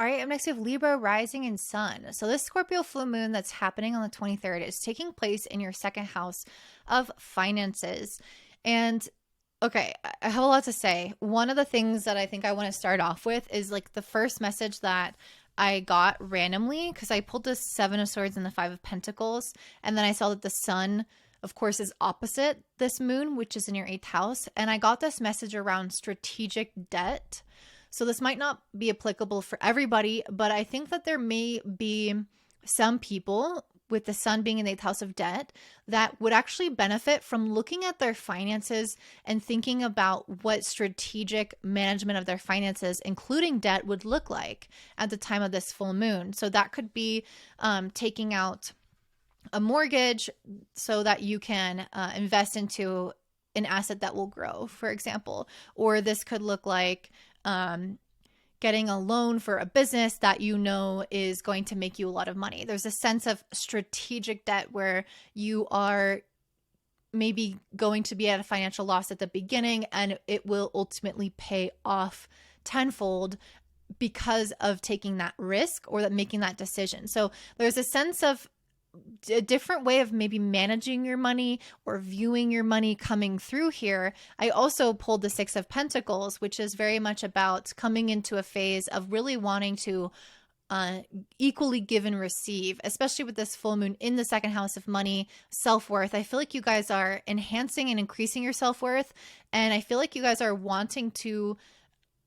All right, up next we have Libra rising and sun. So this Scorpio full moon that's happening on the 23rd is taking place in your second house of finances. And okay, I have a lot to say. One of the things that I think I want to start off with is like the first message that I got randomly, because I pulled the Seven of Swords and the Five of Pentacles, and then I saw that the sun, of course, is opposite this moon, which is in your eighth house. And I got this message around strategic debt. So this might not be applicable for everybody, but I think that there may be some people with the sun being in the eighth house of debt that would actually benefit from looking at their finances and thinking about what strategic management of their finances, including debt, would look like at the time of this full moon. So that could be taking out a mortgage so that you can invest into an asset that will grow, for example. Or this could look like getting a loan for a business that you know is going to make you a lot of money. There's a sense of strategic debt where you are maybe going to be at a financial loss at the beginning and it will ultimately pay off tenfold because of taking that risk or that making that decision. So there's a sense of a different way of maybe managing your money or viewing your money coming through here. I also pulled the Six of Pentacles, which is very much about coming into a phase of really wanting to equally give and receive, especially with this full moon in the second house of money, self-worth. I feel like you guys are enhancing and increasing your self-worth. And I feel like you guys are wanting to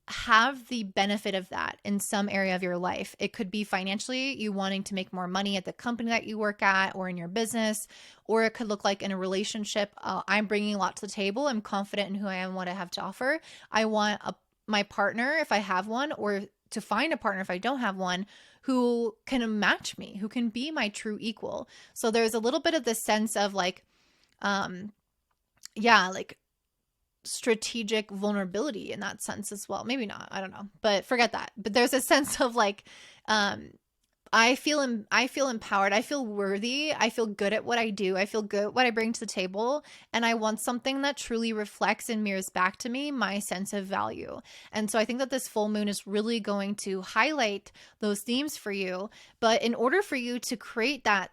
have the benefit of that in some area of your life. It could be financially, you wanting to make more money at the company that you work at or in your business, or it could look like in a relationship. I'm bringing a lot to the table. I'm confident in who I am, what I have to offer. I want my partner, if I have one, or to find a partner if I don't have one, who can match me, who can be my true equal. So there's a little bit of this sense of like, like strategic vulnerability in that sense as well. Maybe not, I don't know, but forget that. But there's a sense of like, I feel empowered. I feel worthy. I feel good at what I do. I feel good at what I bring to the table. And I want something that truly reflects and mirrors back to me my sense of value. And so I think that this full moon is really going to highlight those themes for you. But in order for you to create that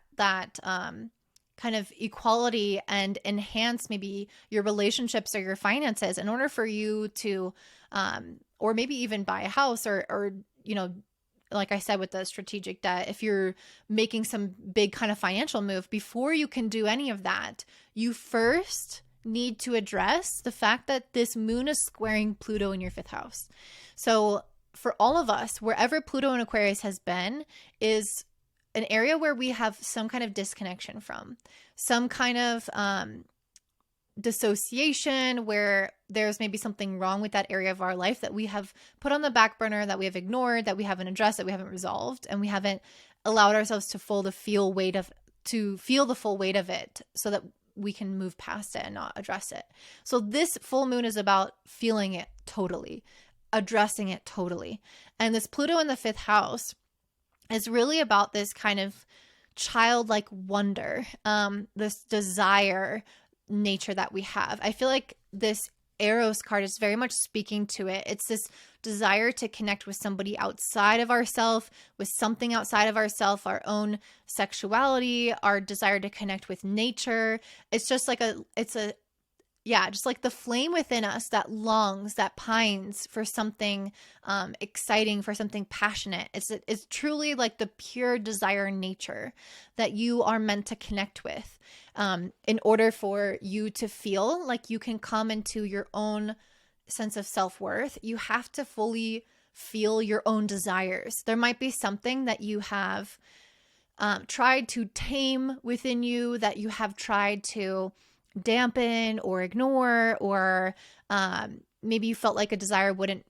kind of equality and enhance maybe your relationships or your finances, in order for you to, or maybe even buy a house or, you know, like I said, with the strategic debt, if you're making some big kind of financial move, before you can do any of that, you first need to address the fact that this moon is squaring Pluto in your fifth house. So for all of us, wherever Pluto in Aquarius has been is an area where we have some kind of disconnection from, some kind of dissociation, where there's maybe something wrong with that area of our life that we have put on the back burner, that we have ignored, that we haven't addressed, that we haven't resolved, and we haven't allowed ourselves to feel the full weight of it so that we can move past it and not address it. So this full moon is about feeling it totally, addressing it totally. And this Pluto in the fifth house is really about this kind of childlike wonder, this desire nature that we have. I feel like this Eros card is very much speaking to it. It's this desire to connect with somebody outside of ourselves, with something outside of ourselves, our own sexuality, our desire to connect with nature. It's just like just like the flame within us that longs, that pines for something exciting, for something passionate. It's truly like the pure desire in nature that you are meant to connect with. In order for you to feel like you can come into your own sense of self-worth, you have to fully feel your own desires. There might be something that you have tried to tame within you, that you have tried to dampen or ignore, or maybe you felt like a desire wouldn't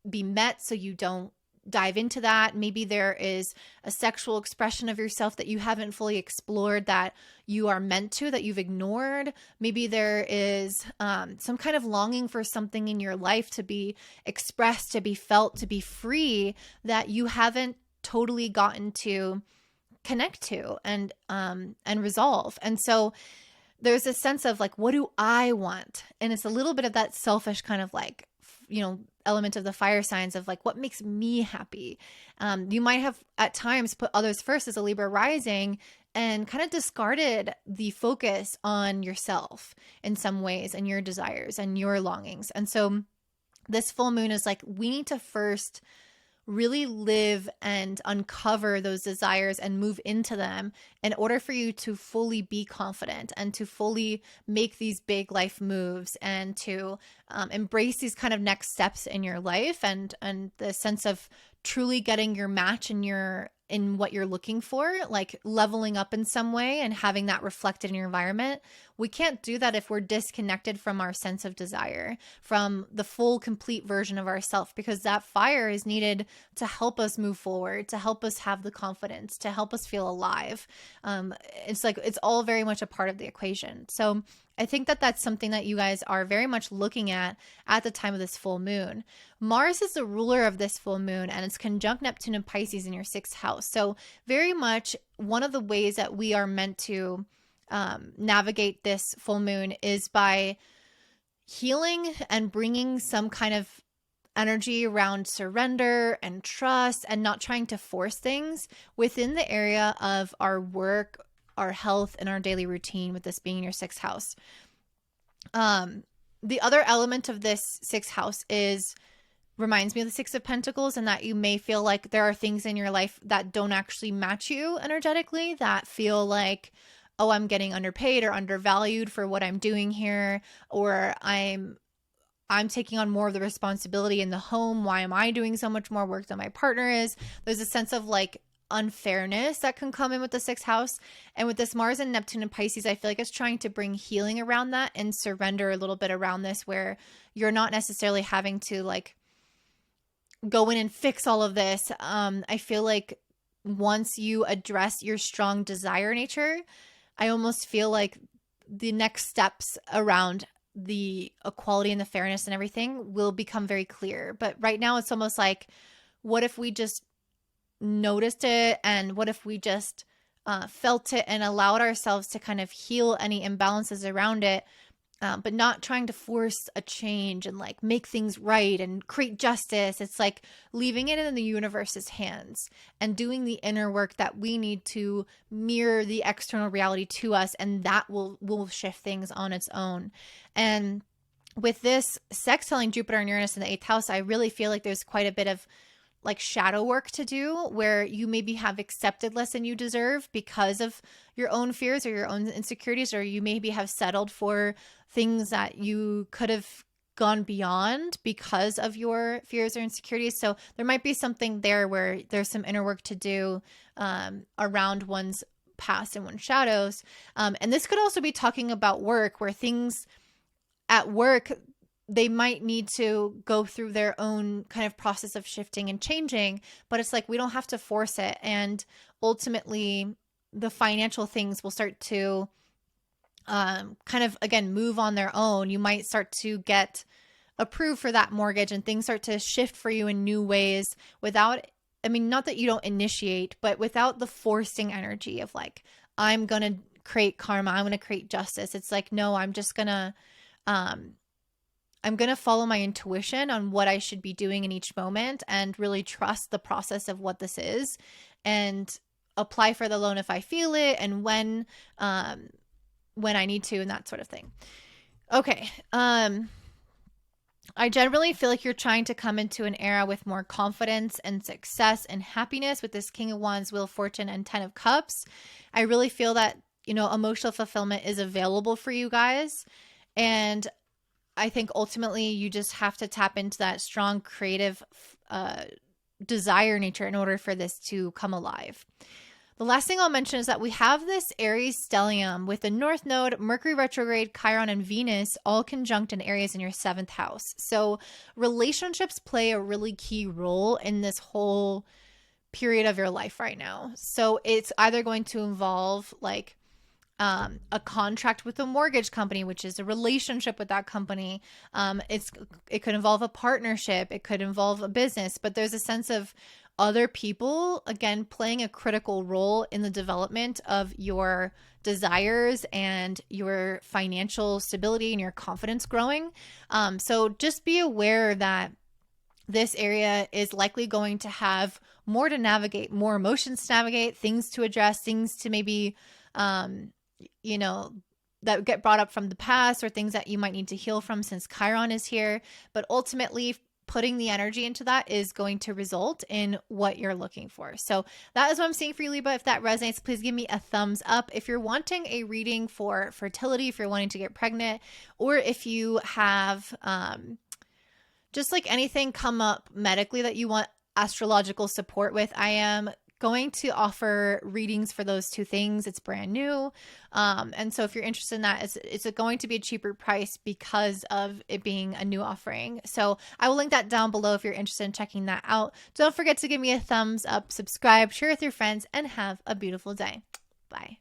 be met, so you don't dive into that. Maybe there is a sexual expression of yourself that you haven't fully explored, that you are meant to, that you've ignored. Maybe there is some kind of longing for something in your life to be expressed, to be felt, to be free, that you haven't totally gotten to connect to and resolve. And so there's a sense of like, what do I want? And it's a little bit of that selfish kind of like element of the fire signs of like, what makes me happy? You might have at times put others first as a Libra rising and kind of discarded the focus on yourself in some ways and your desires and your longings. And so this full moon is like, we need to first really live and uncover those desires and move into them in order for you to fully be confident and to fully make these big life moves and to embrace these kind of next steps in your life and the sense of truly getting your match in what you're looking for, like leveling up in some way and having that reflected in your environment. We can't do that if we're disconnected from our sense of desire, from the full, complete version of ourself, because that fire is needed to help us move forward, to help us have the confidence, to help us feel alive. It's like, it's all very much a part of the equation. So I think that that's something that you guys are very much looking at the time of this full moon. Mars is the ruler of this full moon, and it's conjunct Neptune and Pisces in your 6th house. So very much one of the ways that we are meant to navigate this full moon is by healing and bringing some kind of energy around surrender and trust and not trying to force things within the area of our work, our health, and our daily routine, with this being in your 6th house. The other element of this 6th house reminds me of the 6 of Pentacles, and that you may feel like there are things in your life that don't actually match you energetically, that feel like, oh, I'm getting underpaid or undervalued for what I'm doing here, or I'm taking on more of the responsibility in the home. Why am I doing so much more work than my partner is? There's a sense of like unfairness that can come in with the 6th house. And with this Mars and Neptune and Pisces, I feel like it's trying to bring healing around that and surrender a little bit around this, where you're not necessarily having to like go in and fix all of this. I feel like once you address your strong desire nature, I almost feel like the next steps around the equality and the fairness and everything will become very clear. But right now it's almost like, what if we just noticed it, and what if we just felt it and allowed ourselves to kind of heal any imbalances around it, but not trying to force a change and like make things right and create justice. It's like leaving it in the universe's hands and doing the inner work that we need to mirror the external reality to us, and that will shift things on its own. And with this sextiling Jupiter and Uranus in the 8th house, I really feel like there's quite a bit of like shadow work to do, where you maybe have accepted less than you deserve because of your own fears or your own insecurities, or you maybe have settled for things that you could have gone beyond because of your fears or insecurities. So there might be something there where there's some inner work to do around one's past and one's shadows. And this could also be talking about work, where things at work, they might need to go through their own kind of process of shifting and changing, but it's like, we don't have to force it. And ultimately the financial things will start to kind of, again, move on their own. You might start to get approved for that mortgage, and things start to shift for you in new ways without, I mean, not that you don't initiate, but without the forcing energy of like, I'm going to create karma, I'm going to create justice. It's like, no, I'm just going to, I'm going to follow my intuition on what I should be doing in each moment, and really trust the process of what this is, and apply for the loan if I feel it, and when I need to, and that sort of thing. Okay. I generally feel like you're trying to come into an era with more confidence and success and happiness with this King of Wands, Wheel of Fortune, and 10 of Cups. I really feel that, emotional fulfillment is available for you guys. And I think ultimately you just have to tap into that strong creative desire nature in order for this to come alive. The last thing I'll mention is that we have this Aries stellium with the North Node, Mercury retrograde, Chiron, and Venus all conjunct in Aries in your 7th house. So relationships play a really key role in this whole period of your life right now. So it's either going to involve like a contract with a mortgage company, which is a relationship with that company. It could involve a partnership. It could involve a business, but there's a sense of other people, again, playing a critical role in the development of your desires and your financial stability and your confidence growing. So just be aware that this area is likely going to have more to navigate, more emotions to navigate, things to address, things to maybe, you know, that get brought up from the past, or things that you might need to heal from since Chiron is here. But ultimately, putting the energy into that is going to result in what you're looking for. So that is what I'm seeing for you, Libra. If that resonates, please give me a thumbs up. If you're wanting a reading for fertility, if you're wanting to get pregnant, or if you have just like anything come up medically that you want astrological support with, I am going to offer readings for those two things. It's brand new. And so if you're interested in that, it's going to be a cheaper price because of it being a new offering. So I will link that down below if you're interested in checking that out. Don't forget to give me a thumbs up, subscribe, share with your friends, and have a beautiful day. Bye.